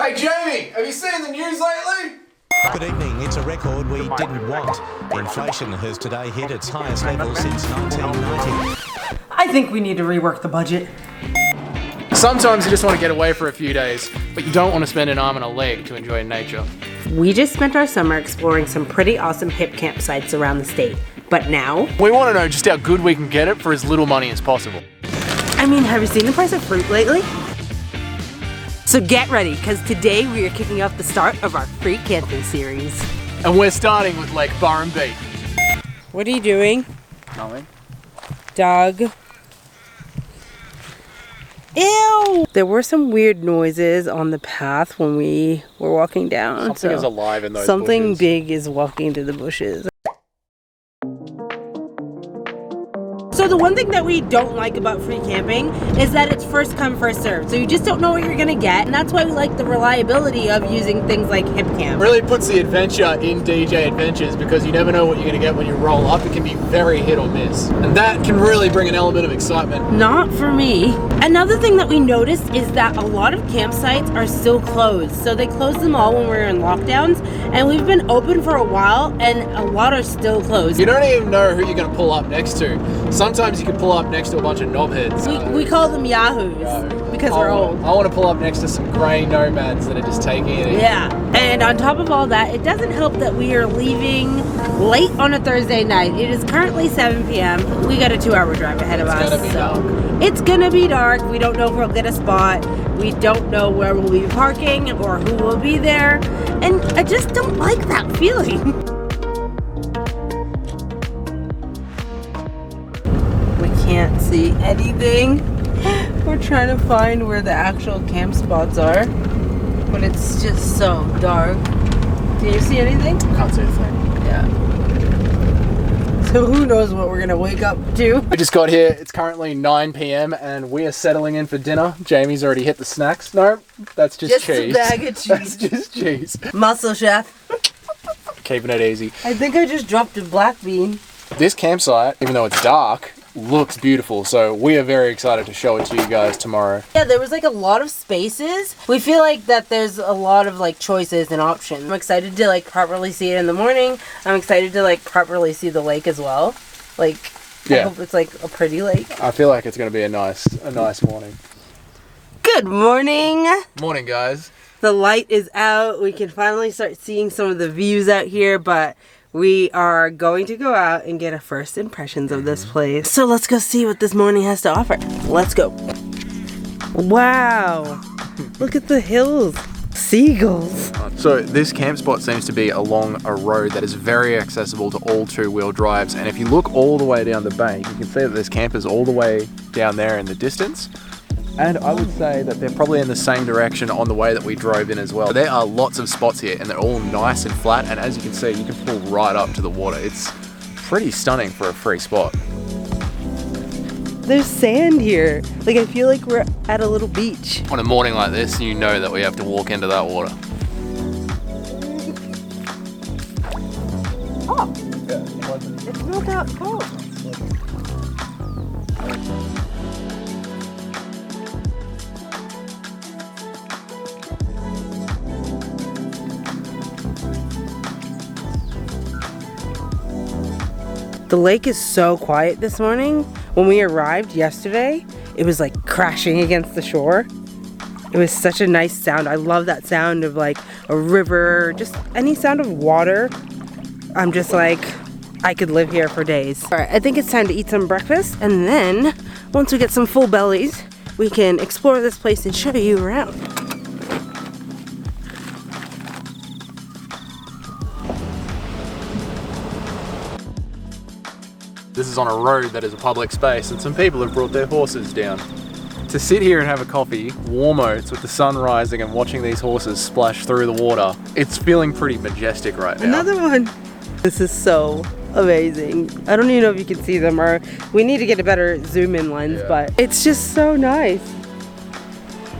Hey Jamie, have you seen the news lately? Good evening. It's a record we didn't want. Inflation has today hit its highest level since 1990. I think we need to rework the budget. Sometimes you just want to get away for a few days, but you don't want to spend an arm and a leg to enjoy nature. We just spent our summer exploring some pretty awesome hip campsites around the state. But now, We want to know just how good we can get it for as little money as possible. I mean, have you seen the price of fruit lately? So get ready, because today we are kicking off the start of our free camping series. And we're starting with Lake Burrumbeet. What are you doing? Nothing. Dog. Ew! There were some weird noises on the path when we were walking down. Something is alive in those Something bushes. big is walking to the bushes. So the one thing that we don't like about free camping is that it's first come, first served. So you just don't know what you're gonna get, and that's why we like the reliability of using things like Hip Camp. Really puts the adventure in DJ Adventures because you never know what you're going to get when you roll up. It can be very hit or miss. And that can really bring an element of excitement. Not for me. Another thing that we noticed is that a lot of campsites are still closed. So they closed them all when we were in lockdowns, and we've been open for a while, and a lot are still closed. You don't even know who you're going to pull up next to. Sometimes you can pull up next to a bunch of knobheads. We call them yahoos because we're old. I want to pull up next to some grey nomads that are just taking it easy. Yeah, and on top of all that, it doesn't help that we are leaving late on a Thursday night. It is currently 7 p.m. We got a 2-hour drive ahead of us. It's gonna be dark. It's gonna be dark. We don't know if we'll get a spot. We don't know where we'll be parking or who will be there. And I just don't like that feeling. We can't see anything. We're trying to find where the actual camp spots are, but it's just so dark. Do you see anything? Can't see a thing. Yeah. So who knows what we're gonna wake up to? We just got here. It's currently 9 p.m. and we are settling in for dinner. Jamie's already hit the snacks. No, that's just cheese. Just a bag of cheese. That's just cheese. Muscle chef. Keeping it easy. I think I just dropped a black bean. This campsite, even though it's dark, looks beautiful. So we are very excited to show it to you guys tomorrow. Yeah, there was like a lot of spaces. We feel like that there's a lot of like choices and options. I'm excited to like properly see it in the morning. I'm excited to like properly see the lake as well. Like, I Yeah. hope it's like a pretty lake. I feel like it's going to be a nice morning. Good morning. Morning, guys. The light is out. We can finally start seeing some of the views out here, but we are going to go out and get a first impressions of this place. So let's go see what this morning has to offer. Let's go. Wow. Look at the hills. Seagulls. So this camp spot seems to be along a road that is very accessible to all two-wheel drives. And if you look all the way down the bank, you can see that there's campers all the way down there in the distance. And I would say that they're probably in the same direction on the way that we drove in as well. There are lots of spots here and they're all nice and flat. And as you can see, you can pull right up to the water. It's pretty stunning for a free spot. There's sand here. Like, I feel like we're at a little beach. On a morning like this, you know that we have to walk into that water. Oh, it's not that cold. The lake is so quiet this morning. When we arrived yesterday, it was like crashing against the shore. It was such a nice sound. I love that sound of like a river, just any sound of water. I'm just like, I could live here for days. All right, I think it's time to eat some breakfast, and then once we get some full bellies, we can explore this place and show you around. This is on a road that is a public space and some people have brought their horses down. To sit here and have a coffee, warm oats with the sun rising and watching these horses splash through the water, it's feeling pretty majestic right now. Another one. This is so amazing. I don't even know if you can see them, or we need to get a better zoom in lens, but it's just so nice.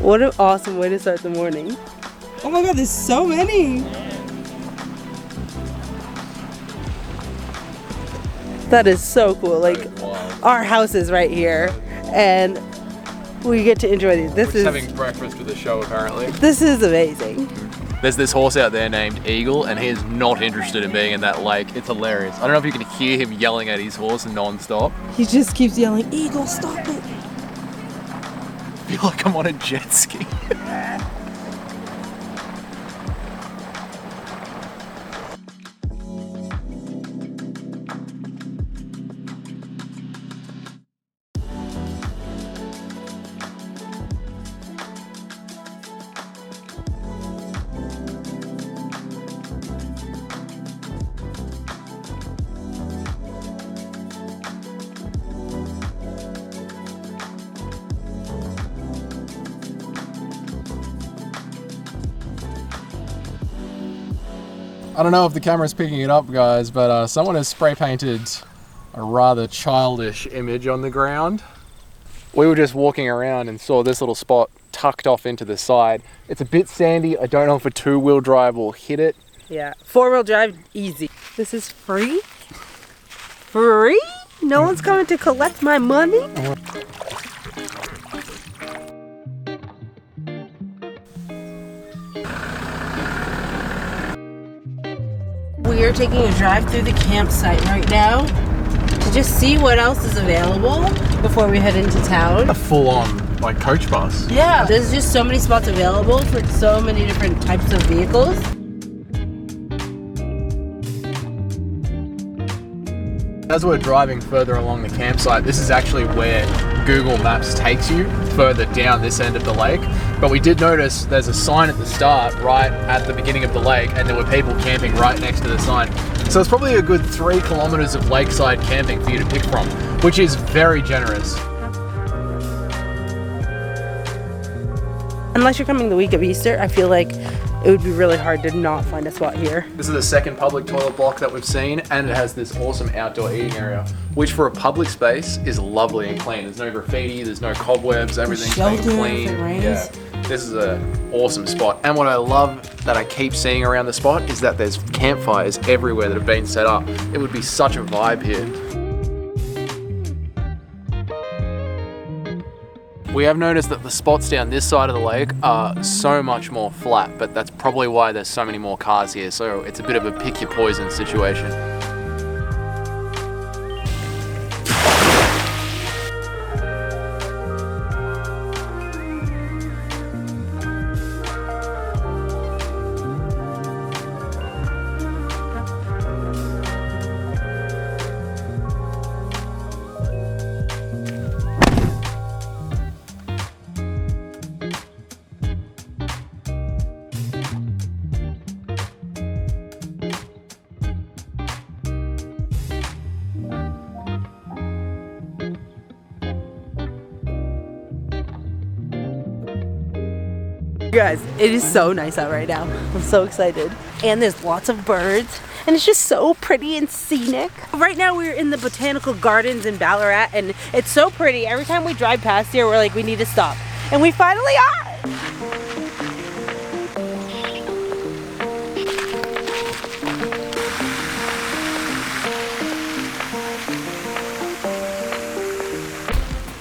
What an awesome way to start the morning. Oh my God, there's so many. That is so cool. Like, our house is right here, and we get to enjoy these. This We're is just having breakfast with the show apparently. This is amazing. There's this horse out there named Eagle, and he is not interested in being in that lake. It's hilarious. I don't know if you can hear him yelling at his horse non-stop. He just keeps yelling, "Eagle, stop it!" I feel like I'm on a jet ski. I don't know if the camera's picking it up, guys, but someone has spray painted a rather childish image on the ground. We were just walking around and saw this little spot tucked off into the side. It's a bit sandy. I don't know if a two-wheel drive will hit it. Yeah, four-wheel drive, easy. This is free? Free? No one's coming to collect my money? We are taking a drive through the campsite right now to just see what else is available before we head into town. A full-on, like, coach bus. Yeah, there's just so many spots available for so many different types of vehicles. As we're driving further along the campsite, this is actually where Google Maps takes you, further down this end of the lake. But we did notice there's a sign at the start, right at the beginning of the lake, and there were people camping right next to the sign. So it's probably a good 3 kilometers of lakeside camping for you to pick from, which is very generous. Unless you're coming the week of Easter, I feel like it would be really hard to not find a spot here. This is the second public toilet block that we've seen, and it has this awesome outdoor eating area, which for a public space is lovely and clean. There's no graffiti, there's no cobwebs, everything's been clean. Yeah, this is an awesome spot. And what I love that I keep seeing around the spot is that there's campfires everywhere that have been set up. It would be such a vibe here. We have noticed that the spots down this side of the lake are so much more flat, but that's probably why there's so many more cars here, so it's a bit of a pick your poison situation. Guys, it is so nice out right now. I'm so excited. And there's lots of birds, and it's just so pretty and scenic. Right now we're in the Botanical Gardens in Ballarat, and it's so pretty. Every time we drive past here, we're like, we need to stop. And we finally are!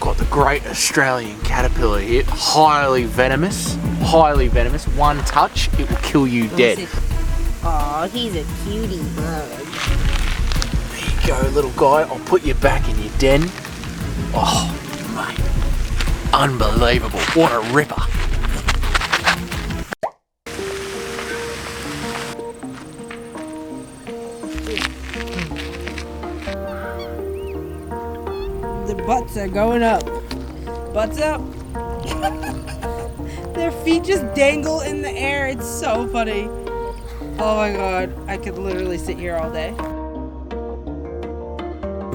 Got the great Australian caterpillar here, highly venomous. Highly venomous. One touch, it will kill you dead. Aw, he's a cutie. There you go, little guy. I'll put you back in your den. Oh, mate. Unbelievable. What a ripper. The butts are going up. Butts up. Their feet just dangle in the air. It's so funny. Oh my god, I could literally sit here all day.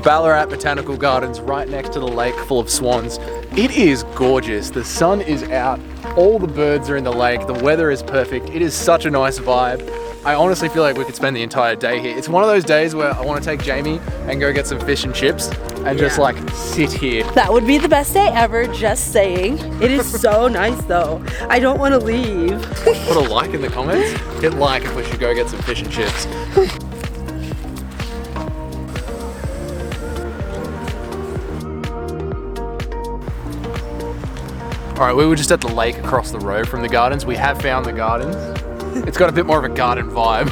Ballarat Botanical Gardens right next to the lake full of swans. It is gorgeous. The sun is out. All the birds are in the lake. The weather is perfect. It is such a nice vibe. I honestly feel like we could spend the entire day here. It's one of those days where I want to take Jamie and go get some fish and chips and just like sit here. That would be the best day ever, just saying. It is so nice though. I don't want to leave. Put a like in the comments. Hit like if we should go get some fish and chips. Alright, we were just at the lake across the road from the gardens. We have found the gardens. It's got a bit more of a garden vibe.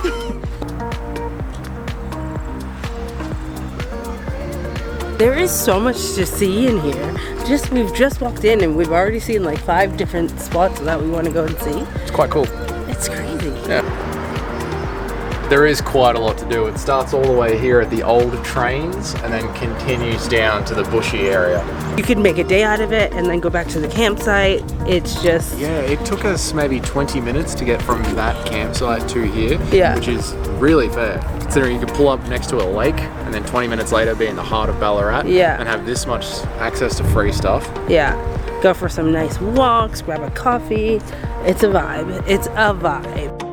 There is so much to see in here. We've just walked in and we've already seen like 5 different spots that we want to go and see. It's quite cool. It's crazy. Yeah. There is quite a lot to do. It starts all the way here at the old trains and then continues down to the bushy area. You could make a day out of it and then go back to the campsite. It's just... Yeah, it took us maybe 20 minutes to get from that campsite to here, Yeah. which is really fair. Considering you could pull up next to a lake and then 20 minutes later be in the heart of Ballarat Yeah. and have this much access to free stuff. Yeah. Go for some nice walks, grab a coffee. It's a vibe. It's a vibe.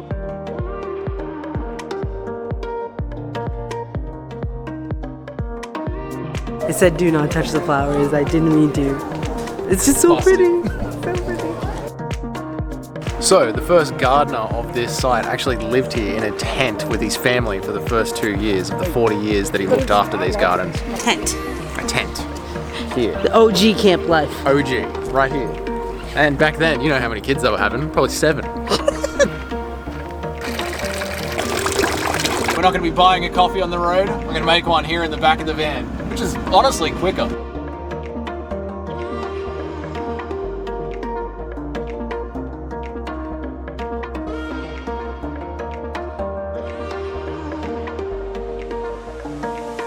I said do not touch the flowers. I didn't mean to. It's just so Busted. pretty. So pretty. So the first gardener of this site actually lived here in a tent with his family for the first 2 years of the 40 years that he looked after these gardens. Tent. A tent. Here. The OG camp life. OG, right here. And back then, you know how many kids they were having? Probably 7. We're not going to be buying a coffee on the road. We're going to make one here in the back of the van, which is honestly quicker.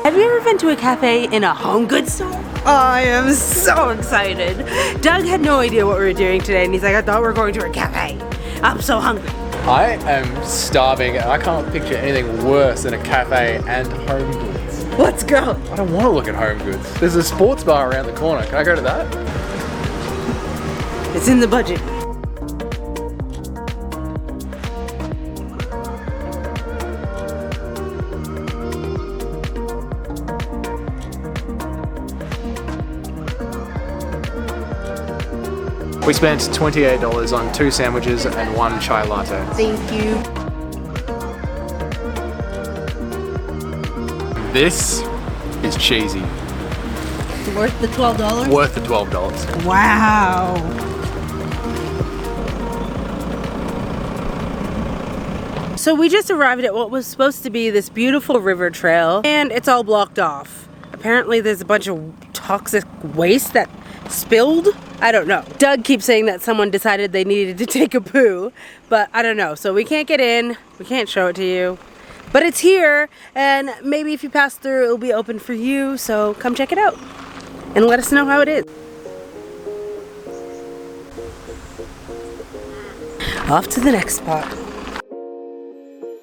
Have you ever been to a cafe in a home goods store? I am so excited. Doug had no idea what we were doing today and he's like, I thought we were going to a cafe. I'm so hungry. I am starving and I can't picture anything worse than a cafe and home goods. Let's go. I don't want to look at home goods. There's a sports bar around the corner. Can I go to that? It's in the budget. We spent $28 on 2 sandwiches and 1 chai latte. Thank you. This is cheesy. Worth the $12? Worth the $12. Wow. So we just arrived at what was supposed to be this beautiful river trail and it's all blocked off. Apparently there's a bunch of toxic waste that spilled. I don't know. Doug keeps saying that someone decided they needed to take a poo, but I don't know. So we can't get in. We can't show it to you. But it's here, and maybe if you pass through, it'll be open for you. So come check it out and let us know how it is. Off to the next spot.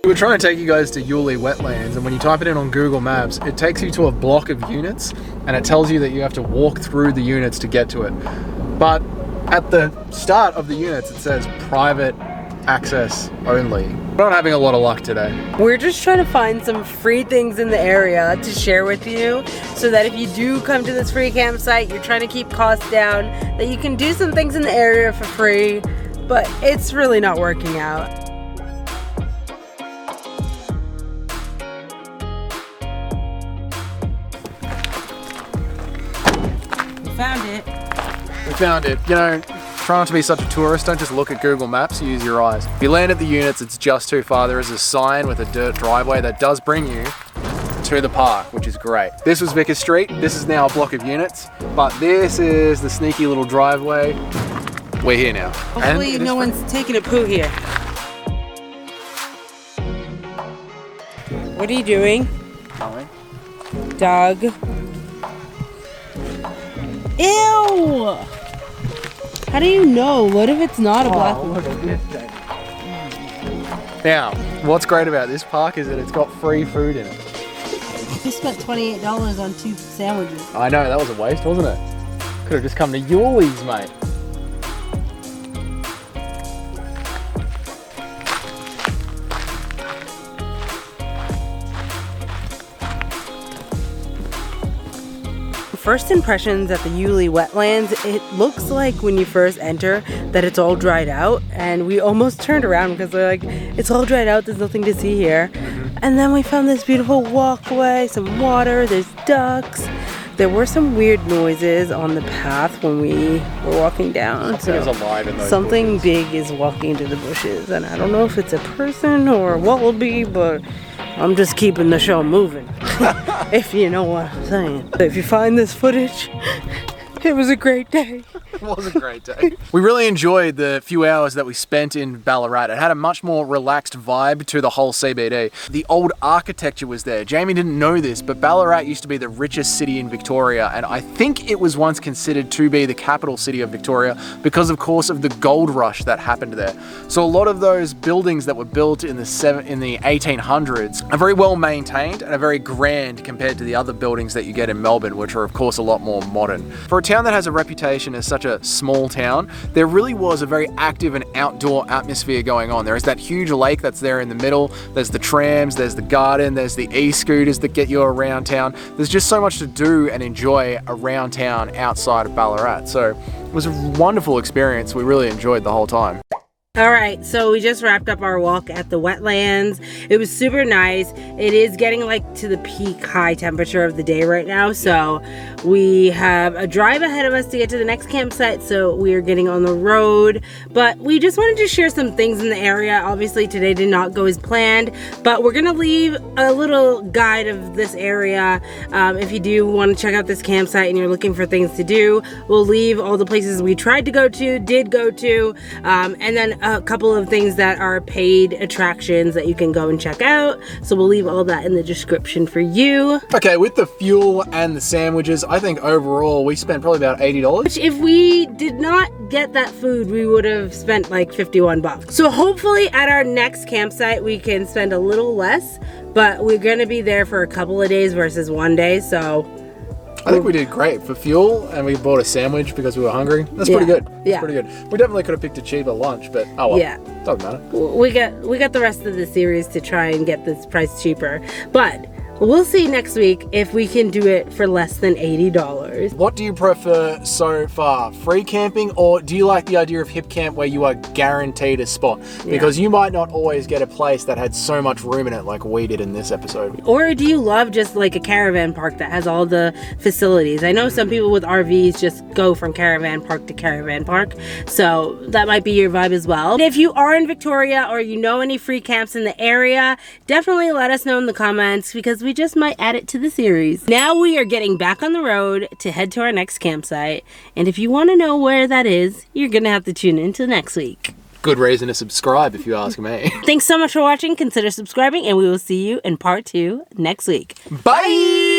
We were trying to take you guys to Yuilles Wetlands, and when you type it in on Google Maps, it takes you to a block of units, and it tells you that you have to walk through the units to get to it. But at the start of the units, it says private access only. We're not having a lot of luck today. We're just trying to find some free things in the area to share with you so that if you do come to this free campsite, you're trying to keep costs down, that you can do some things in the area for free, but it's really not working out. We found it. We found it. You know, try not to be such a tourist, don't just look at Google Maps, use your eyes. If you land at the units, it's just too far. There is a sign with a dirt driveway that does bring you to the park, which is great. This was Vickers Street. This is now a block of units, but this is the sneaky little driveway. We're here now. Hopefully no one's taking a poo here. What are you doing? Doug. Ew! How do you know? What if it's not a black one? Now, what's great about this park is that it's got free food in it. You spent $28 on 2 sandwiches. I know, that was a waste, wasn't it? Could have just come to Yuilles, mate. First impressions at the Yuilles Wetlands, it looks like when you first enter that it's all dried out, and we almost turned around because we're like, it's all dried out, there's nothing to see here. And then we found this beautiful walkway, some water, there's ducks, There were some weird noises on the path when we were walking down. Something is alive in those something bushes. big is walking into the bushes, and I don't know if it's a person or a wallaby, but I'm just keeping the show moving. If you know what I'm saying. If you find this footage, it was a great day. It was a great day. We really enjoyed the few hours that we spent in Ballarat. It had a much more relaxed vibe to the whole CBD. The old architecture was there. Jamie didn't know this, but Ballarat used to be the richest city in Victoria, and I think it was once considered to be the capital city of Victoria because, of course, of the gold rush that happened there. So a lot of those buildings that were built in the 1800s are very well maintained and are very grand compared to the other buildings that you get in Melbourne, which are, of course, a lot more modern. For a town that has a reputation as such a small town, there really was a very active and outdoor atmosphere going on. There is that huge lake that's there in the middle, there's the trams, there's the garden, there's the e-scooters that get you around town. There's just so much to do and enjoy around town outside of Ballarat. So it was a wonderful experience. We really enjoyed the whole time. All right, so we just wrapped up our walk at the wetlands. It was super nice. It is getting like to the peak high temperature of the day right now, so we have a drive ahead of us to get to the next campsite, so we are getting on the road. But we just wanted to share some things in the area. Obviously today did not go as planned, but we're gonna leave a little guide of this area. If you do want to check out this campsite and you're looking for things to do, we'll leave all the places we tried to go to, did go to, and then a couple of things that are paid attractions that you can go and check out. So we'll leave all that in the description for you. Okay, with the fuel and the sandwiches, I think overall we spent probably about $80. Which if we did not get that food, we would have spent like 51 bucks. So hopefully at our next campsite, we can spend a little less, but we're gonna be there for a couple of days versus one day, so. I think we did great for fuel, and we bought a sandwich because we were hungry. That's pretty good. Yeah. Pretty good. We definitely could have picked a cheaper lunch, but oh well. Yeah. Doesn't matter. We got the rest of the series to try and get this price cheaper, but we'll see next week if we can do it for less than $80. What do you prefer so far? Free camping, or do you like the idea of hip camp where you are guaranteed a spot? Because you might not always get a place that had so much room in it like we did in this episode. Or do you love just like a caravan park that has all the facilities? I know some people with RVs just go from caravan park to caravan park, so that might be your vibe as well. And if you are in Victoria or you know any free camps in the area, definitely let us know in the comments, because we just might add it to the series. Now we are getting back on the road to head to our next campsite, and if you want to know where that is, you're gonna have to tune in till next week. Good reason to subscribe if you ask me. Thanks so much for watching. Consider subscribing, and we will see you in part 2 next week. Bye!